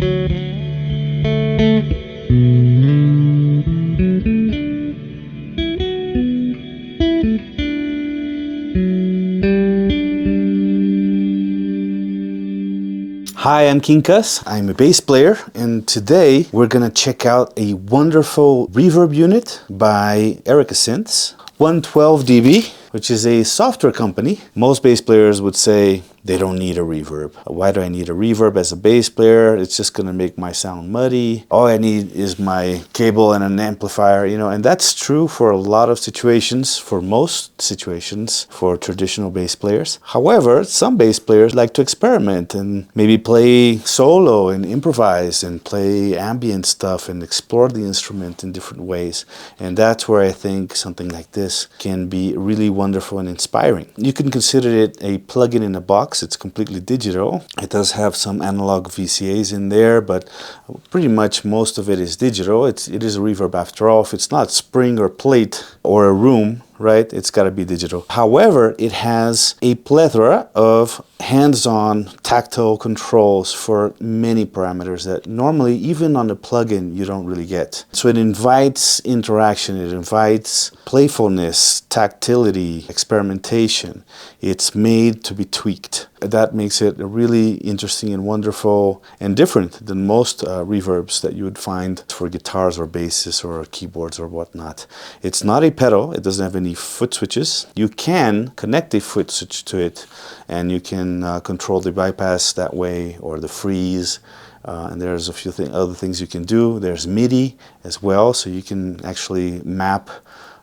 Hi, I'm Quincas. I'm a bass player, and today we're gonna check out a wonderful reverb unit by Erica Synths, 112 dB, which is a software company. Most bass players would say they don't need a reverb. Why do I need a reverb as a bass player? It's just gonna make my sound muddy. All I need is my cable and an amplifier, you know, and that's true for a lot of situations, for most situations, for traditional bass players. However, some bass players like to experiment and maybe play solo and improvise and play ambient stuff and explore the instrument in different ways. And that's where I think something like this can be really wonderful and inspiring. You can consider it a plug-in in a box. It's completely digital. It does have some analog VCAs in there, but pretty much most of it is digital. It is a reverb after all. If it's not spring or plate or a room, right, it's got to be digital. However, it has a plethora of hands-on tactile controls for many parameters that normally, even on the plugin, you don't really get. So it invites interaction, it invites playfulness, tactility, experimentation. It's made to be tweaked. That makes it really interesting and wonderful and different than most reverbs that you would find for guitars or basses or keyboards or whatnot. It's not a pedal. It doesn't have any foot switches. You can connect a foot switch to it, and you can control the bypass that way, or the freeze. And there's a few other things you can do. There's MIDI as well, so you can actually map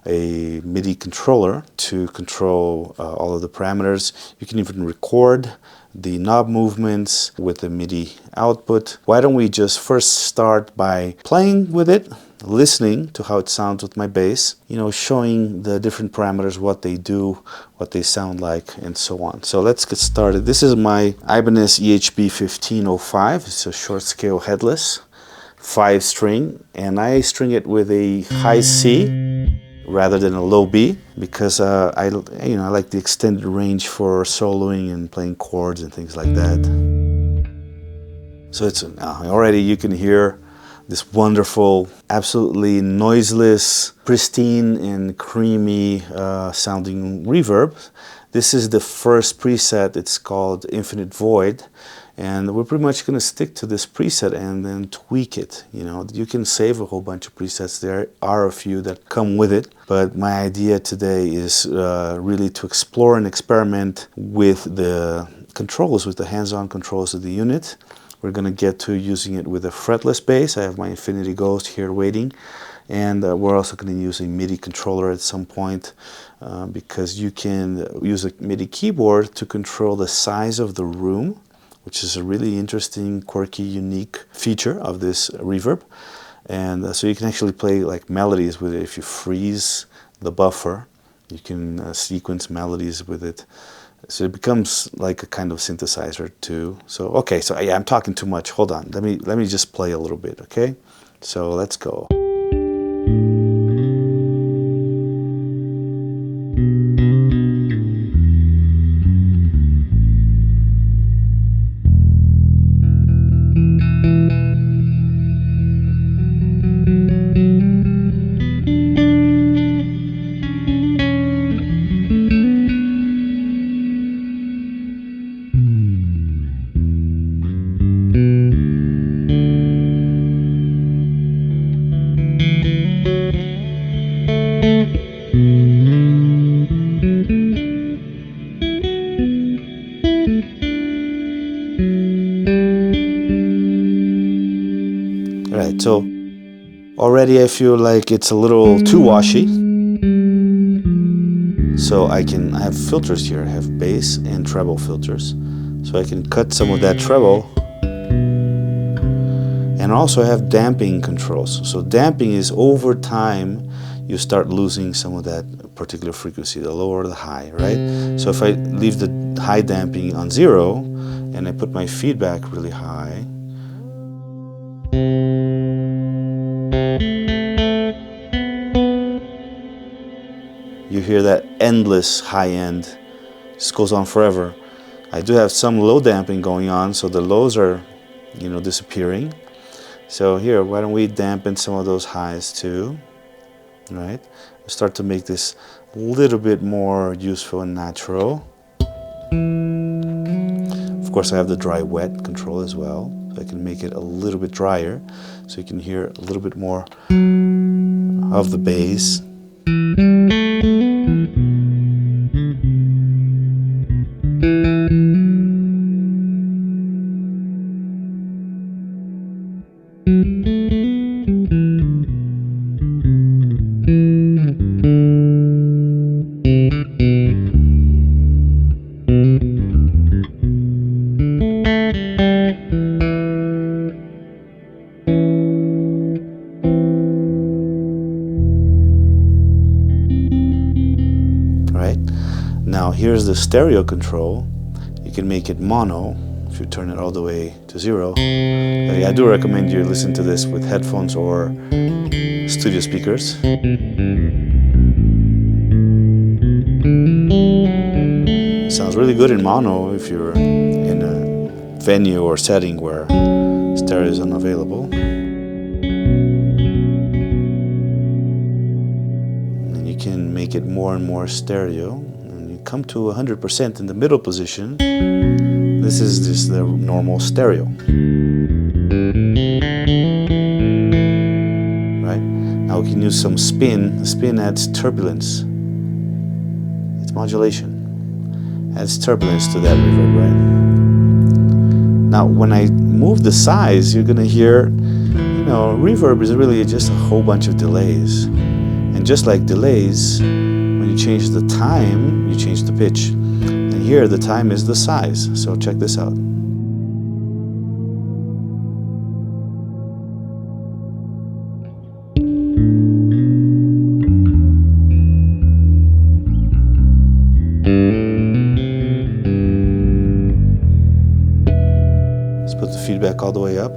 a MIDI controller to control all of the parameters. You can even record the knob movements with the MIDI output. Why don't we just first start by playing with it, listening to how it sounds with my bass, you know, showing the different parameters, what they do, what they sound like, and so on. So let's get started. This is my Ibanez EHB 1505. It's a short scale headless, 5-string, and I string it with a high C rather than a low B, because I like the extended range for soloing and playing chords and things like that. So it's already you can hear this wonderful, absolutely noiseless, pristine and creamy sounding reverb. This is the first preset. It's called Infinite Void. And we're pretty much going to stick to this preset and then tweak it. You know, you can save a whole bunch of presets. There are a few that come with it. But my idea today is really to explore and experiment with the controls, with the hands-on controls of the unit. We're going to get to using it with a fretless bass. I have my Infinity Ghost here waiting. And we're also going to use a MIDI controller at some point because you can use a MIDI keyboard to control the size of the room, which is a really interesting, quirky, unique feature of this reverb. And so you can actually play like melodies with it. If you freeze the buffer, you can sequence melodies with it. So it becomes like a kind of synthesizer too. So okay, so yeah, I'm talking too much. Hold on, let me just play a little bit, okay? So let's go. Alright, so already I feel like it's a little too washy. So I have filters here. I have bass and treble filters. So I can cut some of that treble. And also I have damping controls. So damping is over time you start losing some of that particular frequency, the low or the high, right? So if I leave the high damping on 0 and I put my feedback really high, you hear that endless high end, just goes on forever. I do have some low damping going on, so the lows are disappearing. So here, why don't we dampen some of those highs too, right? Start to make this a little bit more useful and natural. Of course, I have the dry wet control as well, so I can make it a little bit drier, so you can hear a little bit more of the bass. Now here's the stereo control. You can make it mono if you turn it all the way to 0. I do recommend you listen to this with headphones or studio speakers. Sounds really good in mono if you're in a venue or setting where stereo is unavailable. And you can make it more and more stereo. Come to 100% in the middle position. This is just the normal stereo. Right? Now we can use some spin. The spin adds turbulence. It's modulation. Adds turbulence to that reverb, right? Now when I move the size, you're gonna hear, reverb is really just a whole bunch of delays. And just like delays, when you change the time, you change the pitch. And here the time is the size. So check this out. Let's put the feedback all the way up.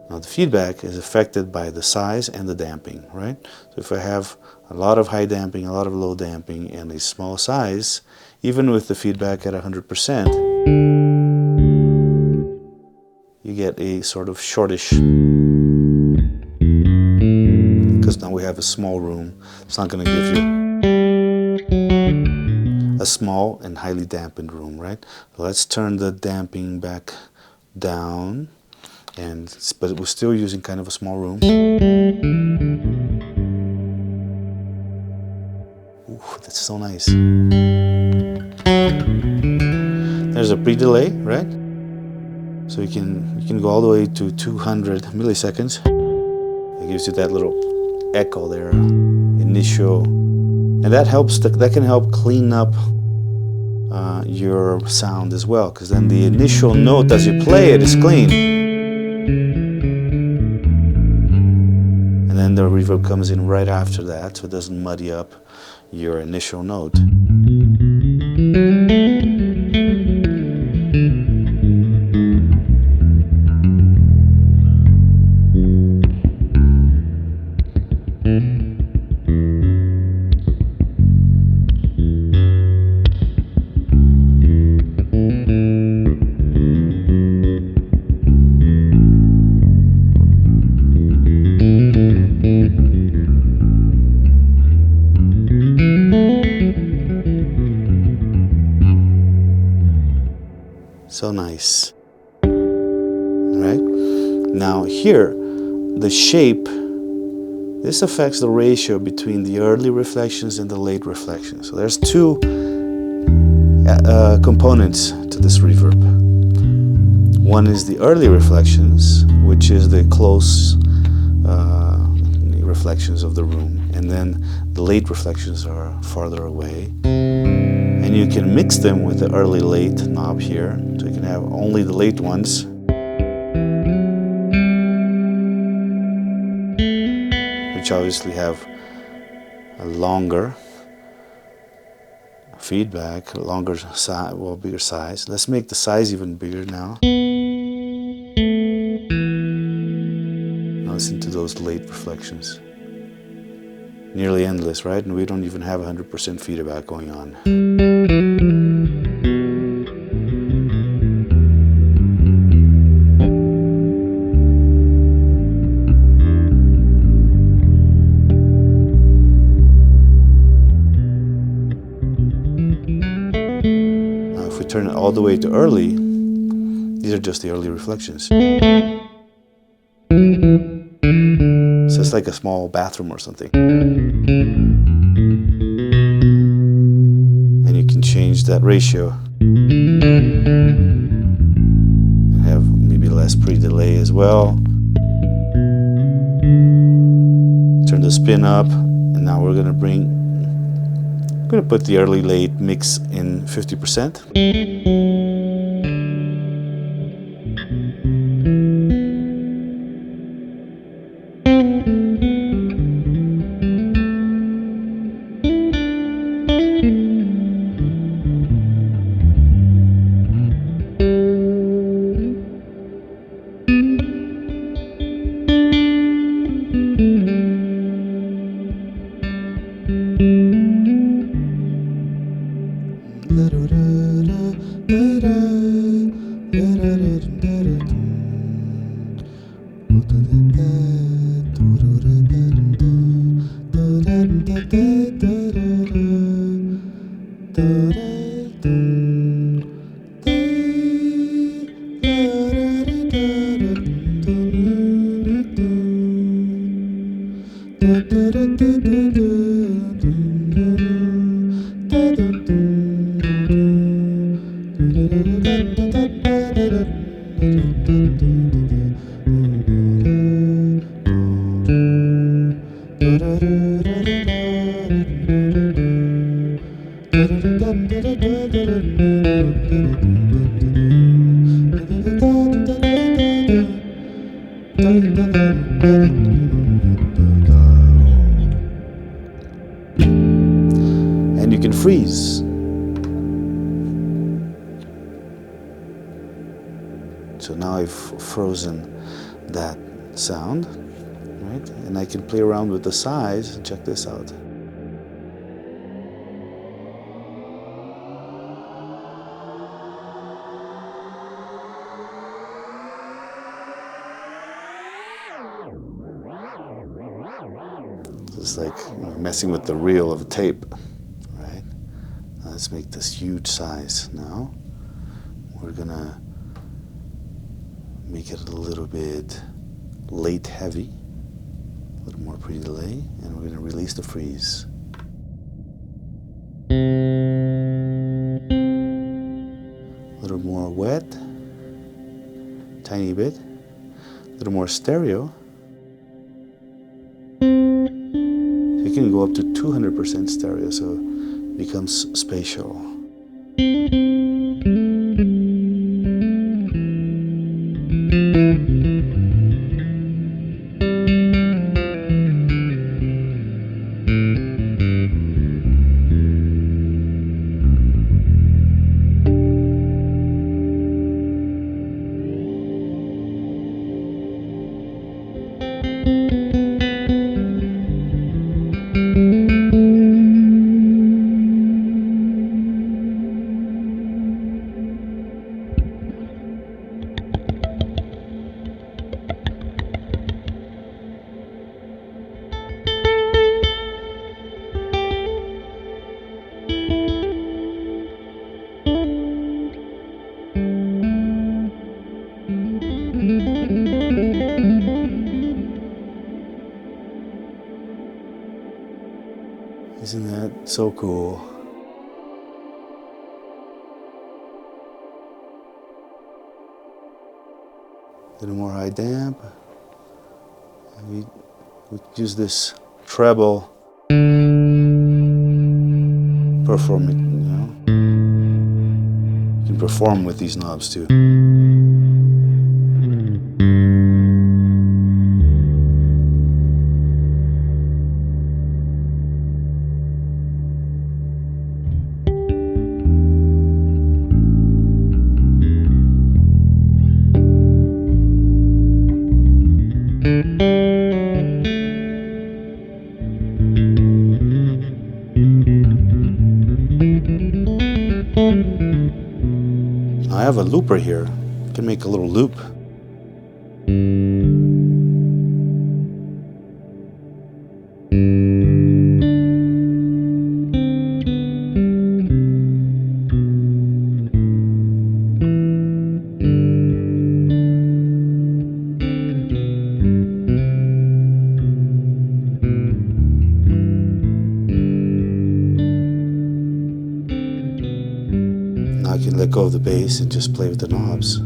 Now the feedback is affected by the size and the damping, right? So if I have a lot of high damping, a lot of low damping, and a small size, even with the feedback at 100%, you get a sort of shortish, because now we have a small room. It's not going to give you a small and highly dampened room, right? So let's turn the damping back down. But we're still using kind of a small room. Ooh, that's so nice. There's a pre-delay, right? So you can go all the way to 200 milliseconds. It gives you that little echo there, initial, and that can help clean up your sound as well, because then the initial note as you play it is clean. And then the reverb comes in right after that, so it doesn't muddy up your initial note. So nice. Right? Now here, the shape, this affects the ratio between the early reflections and the late reflections. So there's two components to this reverb. One is the early reflections, which is the close reflections of the room, and then the late reflections are farther away. And you can mix them with the early late knob here, so you can have only the late ones. Which obviously have a longer feedback, a longer size, well, bigger size. Let's make the size even bigger now. Now listen to those late reflections. Nearly endless, right? And we don't even have 100% feedback going on. all the way to early, these are just the early reflections. So it's like a small bathroom or something. And you can change that ratio. And have maybe less pre-delay as well. Turn the spin up, and now we're gonna put the early late mix in 50%. And you can freeze. So now I've frozen that sound, right? And I can play around with the size and check this out. It's like messing with the reel of a tape, right? Let's make this huge size now. We're gonna make it a little bit late heavy, a little more pre-delay, and we're gonna release the freeze. A little more wet, tiny bit, a little more stereo. You can go up to 200% stereo, so it becomes spatial. Isn't that so cool? A little more high damp. We use this treble, perform it, you know. You can perform with these knobs too. I have a looper here. I can make a little loop. bass and just play with the knobs.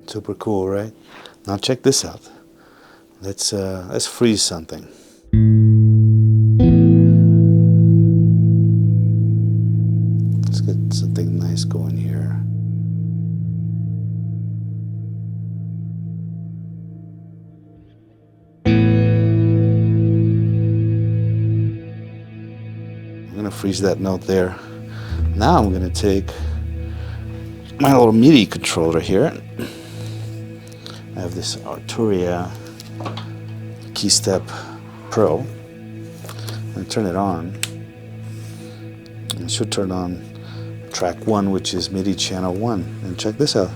Super cool, right? Now check this out. Let's freeze something. Let's get something nice going here. I'm gonna freeze that note there. Now I'm gonna take my little MIDI controller here. I have this Arturia Keystep Pro. I'm going to turn it on. It should turn on track 1, which is MIDI channel 1. And check this out.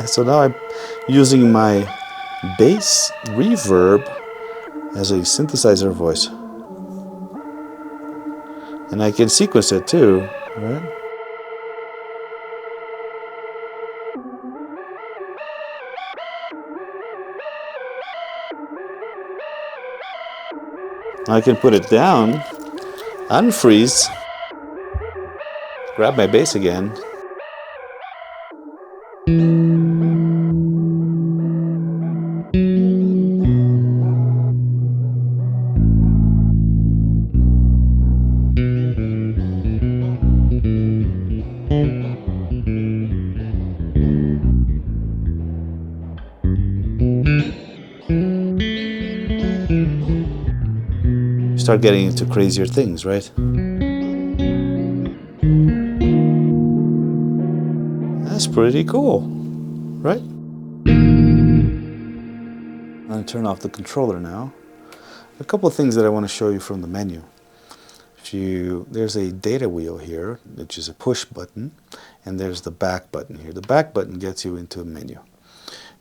So now I'm using my bass reverb as a synthesizer voice. And I can sequence it too, right? I can put it down, unfreeze, grab my bass again. Start getting into crazier things, right? That's pretty cool, right? I'm going to turn off the controller now. A couple of things that I want to show you from the menu. There's a data wheel here, which is a push button, and there's the back button here. The back button gets you into a menu.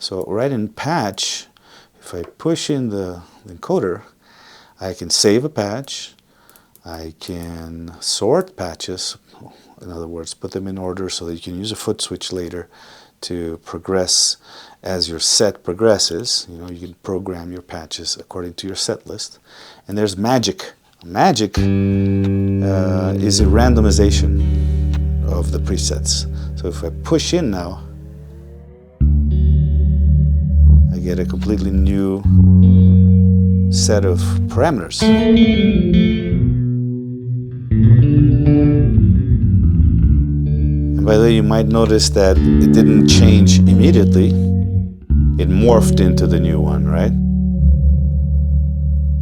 So right in patch, if I push in the encoder, I can save a patch, I can sort patches, in other words, put them in order so that you can use a foot switch later to progress as your set progresses. You know, you can program your patches according to your set list. And there's magic. Magic is a randomization of the presets. So if I push in now, I get a completely new set of parameters. And by the way, you might notice that it didn't change immediately. It morphed into the new one, right?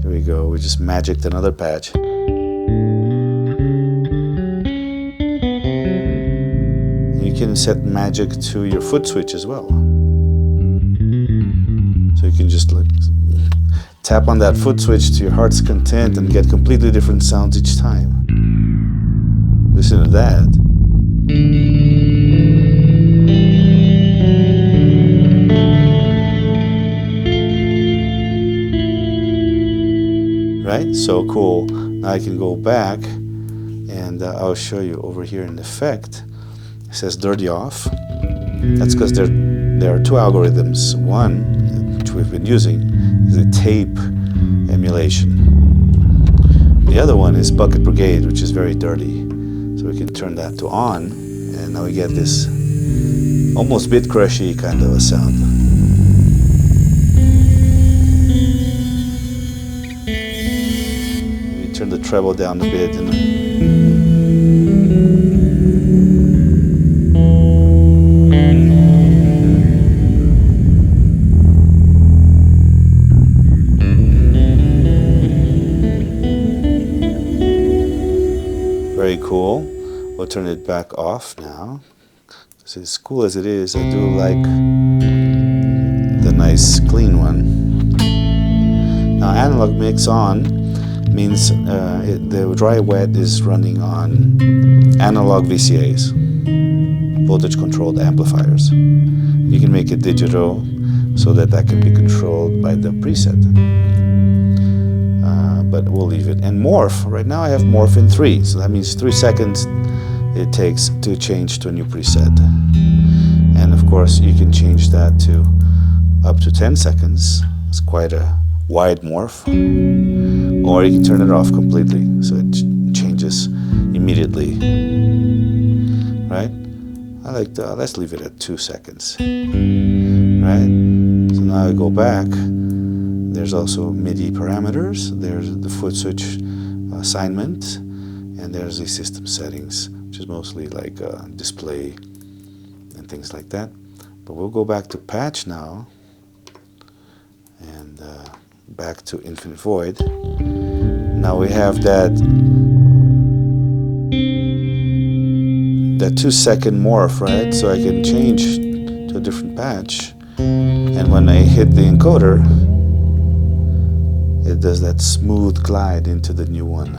Here we go, we just magicked another patch. You can set magic to your foot switch as well. So you can just like tap on that foot switch to your heart's content and get completely different sounds each time. Listen to that. Right? So cool. Now I can go back and I'll show you over here in effect. It says dirty off. That's because there are two algorithms. One, which we've been using, is a tape emulation. The other one is bucket brigade, which is very dirty. So we can turn that to on, and now we get this almost bit crushy kind of a sound. We turn the treble down a bit. Very cool. We'll turn it back off now. So as cool as it is, I do like the nice clean one. Now analog mix on means the dry wet is running on analog VCAs, voltage controlled amplifiers. You can make it digital so that can be controlled by the preset. But we'll leave it. And morph, right now I have morph in 3, so that means 3 seconds it takes to change to a new preset. And of course you can change that to up to 10 seconds. It's quite a wide morph. Or you can turn it off completely so it changes immediately. Right? I like to, let's leave it at 2 seconds. Right? So now I go back. There's also MIDI parameters, there's the foot switch assignment, and there's the system settings, which is mostly like display and things like that. But we'll go back to patch now, and back to infinite void. Now we have that 2-second morph, right? So I can change to a different patch, and when I hit the encoder, it does that smooth glide into the new one.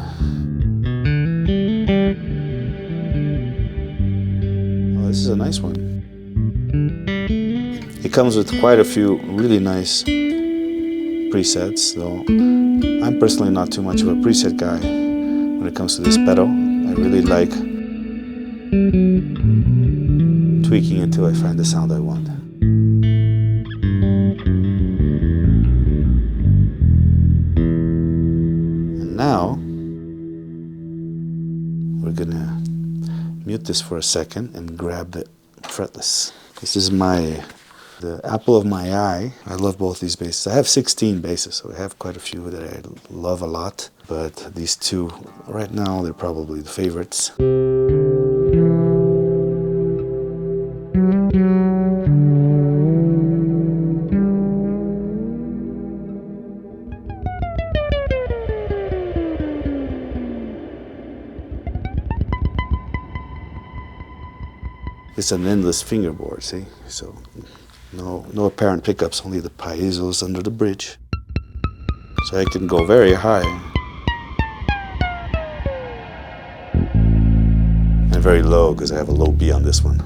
Oh, this is a nice one. It comes with quite a few really nice presets, though I'm personally not too much of a preset guy when it comes to this pedal. I really like tweaking until I find the sound I want. Now, we're gonna mute this for a second and grab the fretless. This is the apple of my eye. I love both these basses. I have 16 basses, so I have quite a few that I love a lot. But these two, right now, they're probably the favorites. It's an endless fingerboard, see? So no apparent pickups, only the piezo's under the bridge. So I can go very high and very low because I have a low B on this one.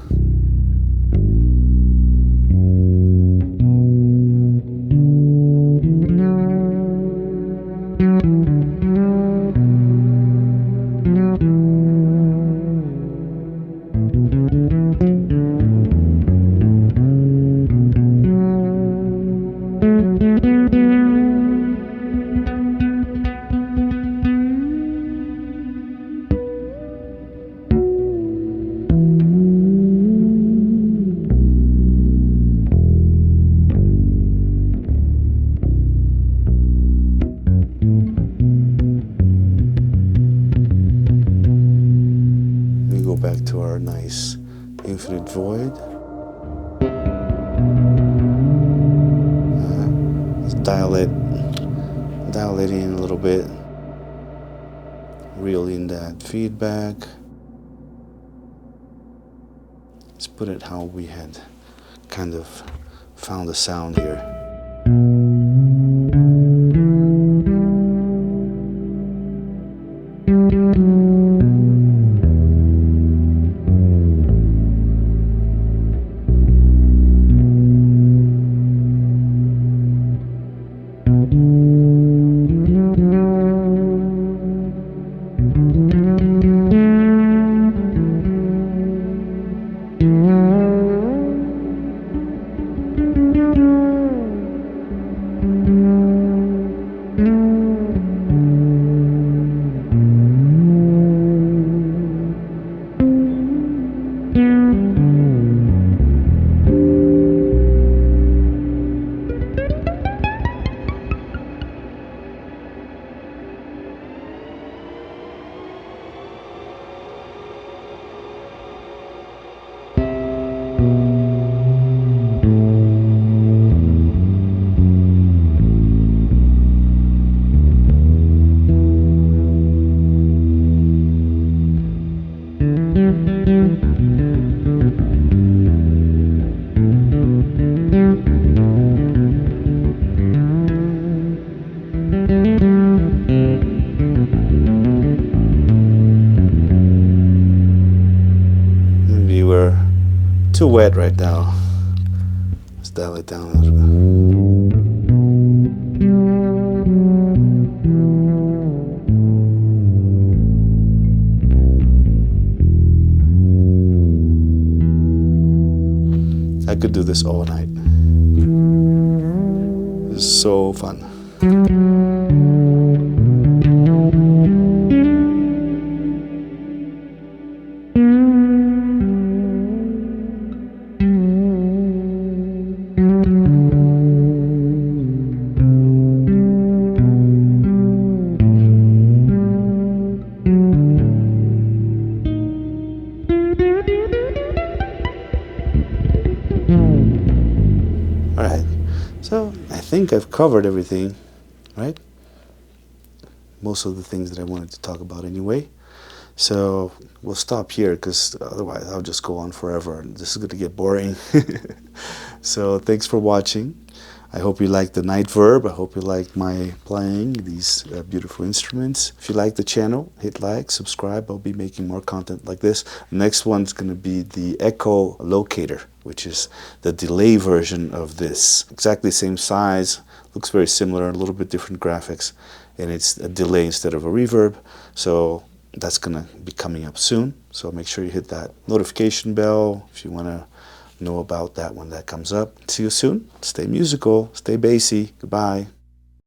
Back to our nice infinite void. Let's dial it in a little bit. Reel in that feedback. Let's put it how we had kind of found the sound here. we're too wet right now. Let's dial it down a little bit. I could do this all night. This is so fun. Alright, so I think I've covered everything, right? Most of the things that I wanted to talk about anyway. So we'll stop here because otherwise I'll just go on forever and this is going to get boring. So thanks for watching. I hope you liked the Nightverb. I hope you liked my playing these beautiful instruments. If you like the channel, hit like, subscribe. I'll be making more content like this. Next one's going to be the Echo Locator, which is the delay version of this. Exactly same size, looks very similar, a little bit different graphics, and it's a delay instead of a reverb. So that's going to be coming up soon. So make sure you hit that notification bell if you want to know about that when that comes up. See you soon. Stay musical, stay bassy. Goodbye.